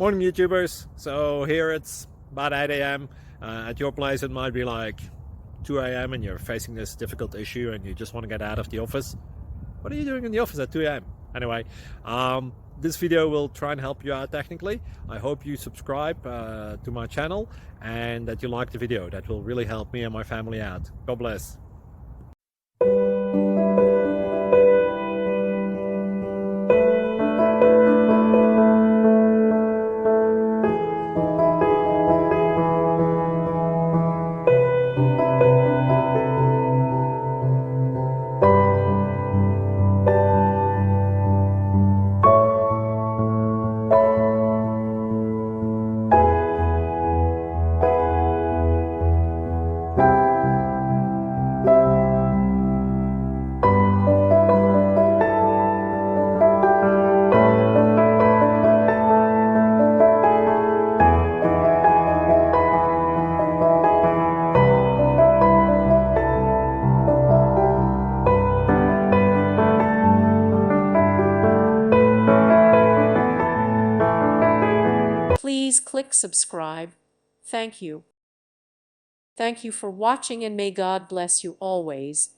Morning, YouTubers. So here it's about 8 a.m. At your place, it might be like 2 a.m. and you're facing this difficult issue and you just want to get out of the office. What are you doing in the office at 2 a.m.? Anyway, this video will try and help you out technically. I hope you subscribe to my channel and that you like the video. That will really help me and my family out. God bless. Please click subscribe. Thank you. Thank you for watching and may God bless you always.